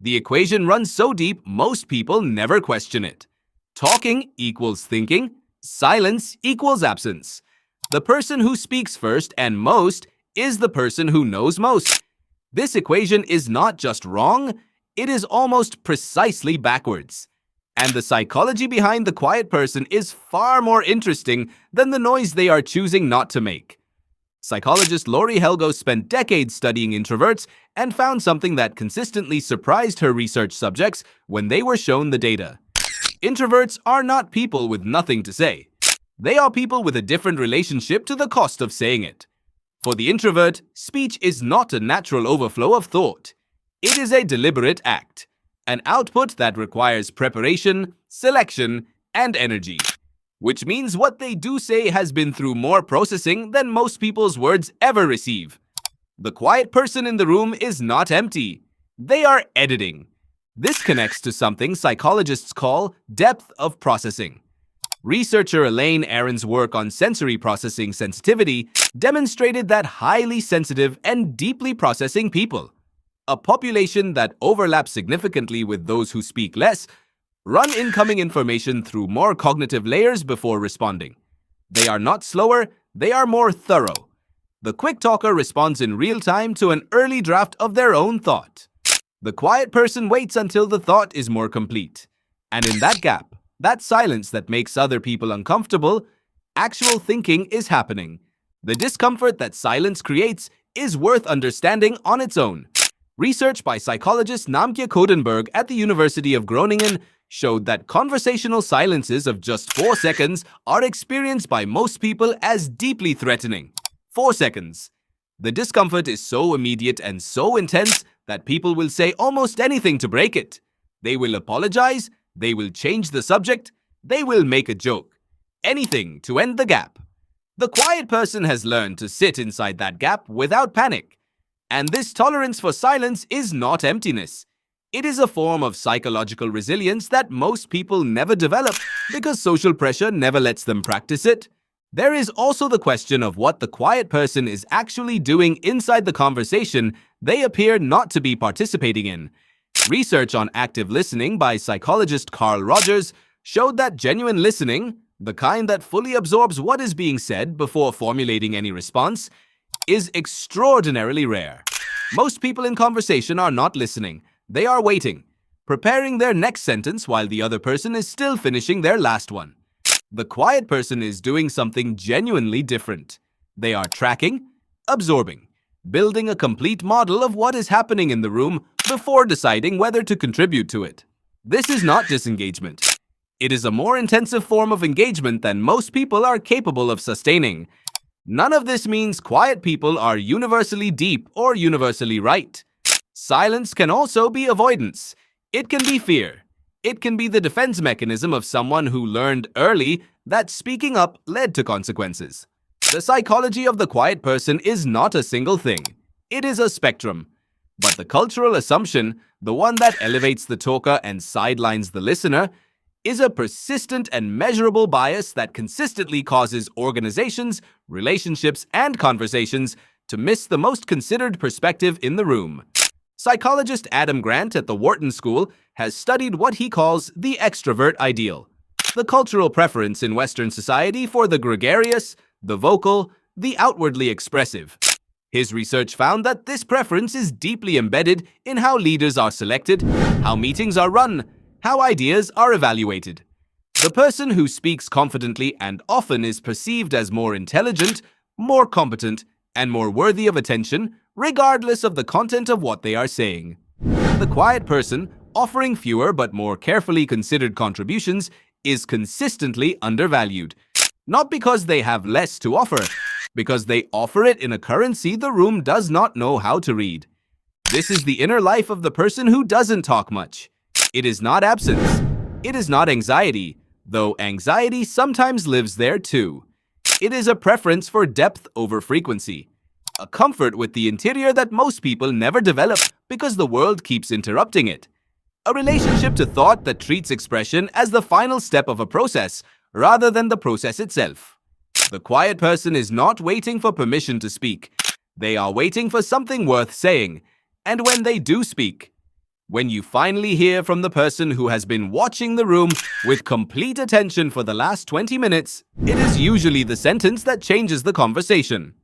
The equation runs so deep, most people never question it. Talking equals thinking, silence equals absence. The person who speaks first and most is the person who knows most. This equation is not just wrong, it is almost precisely backwards. And the psychology behind the quiet person is far more interesting than the noise they are choosing not to make. Psychologist Helgoe spent decades studying introverts and found something that consistently surprised her research subjects when they were shown the data. Introverts are not people with nothing to say. They are people with a different relationship to the cost of saying it. For the introvert, speech is not a natural overflow of thought. It is a deliberate act, an output that requires preparation, selection, and energy. Which means what they do say has been through more processing than most people's words ever receive. The quiet person in the room is not empty. They are editing. This connects to something psychologists call depth of processing. Researcher Elaine Aron's work on sensory processing sensitivity demonstrated that highly sensitive and deeply processing people, a population that overlaps significantly with those who speak less, run incoming information through more cognitive layers before responding. They are not slower, they are more thorough. The quick talker responds in real time to an early draft of their own thought. The quiet person waits until the thought is more complete. And in that gap, that silence that makes other people uncomfortable, actual thinking is happening. The discomfort that silence creates is worth understanding on its own. Research by psychologist Namkje Koudenburg at the University of Groningen showed that conversational silences of just 4 seconds are experienced by most people as deeply threatening. 4 seconds. The discomfort is so immediate and so intense that people will say almost anything to break it. They will apologize, they will change the subject, they will make a joke. Anything to end the gap. The quiet person has learned to sit inside that gap without panic. And this tolerance for silence is not emptiness. It is a form of psychological resilience that most people never develop because social pressure never lets them practice it. There is also the question of what the quiet person is actually doing inside the conversation they appear not to be participating in. Research on active listening by psychologist Carl Rogers showed that genuine listening, the kind that fully absorbs what is being said before formulating any response, is extraordinarily rare. Most people in conversation are not listening. They are waiting, preparing their next sentence while the other person is still finishing their last one. The quiet person is doing something genuinely different. They are tracking, absorbing, building a complete model of what is happening in the room before deciding whether to contribute to it. This is not disengagement. It is a more intensive form of engagement than most people are capable of sustaining. None of this means quiet people are universally deep or universally right. Silence can also be avoidance. It can be fear. It can be the defense mechanism of someone who learned early that speaking up led to consequences. The psychology of the quiet person is not a single thing. It is a spectrum. But the cultural assumption, the one that elevates the talker and sidelines the listener, is a persistent and measurable bias that consistently causes organizations, relationships, and conversations to miss the most considered perspective in the room. Psychologist Adam Grant at the Wharton School has studied what he calls the extrovert ideal, the cultural preference in Western society for the gregarious, the vocal, the outwardly expressive. His research found that this preference is deeply embedded in how leaders are selected, how meetings are run, how ideas are evaluated. The person who speaks confidently and often is perceived as more intelligent, more competent, and more worthy of attention, regardless of the content of what they are saying. The quiet person, offering fewer but more carefully considered contributions, is consistently undervalued. Not because they have less to offer, because they offer it in a currency the room does not know how to read. This is the inner life of the person who doesn't talk much. It is not absence. It is not anxiety, though anxiety sometimes lives there too. It is a preference for depth over frequency. A comfort with the interior that most people never develop because the world keeps interrupting it. A relationship to thought that treats expression as the final step of a process rather than the process itself. The quiet person is not waiting for permission to speak. They are waiting for something worth saying. And when they do speak, When you finally hear from the person who has been watching the room with complete attention for the last 20 minutes, it is usually the sentence that changes the conversation.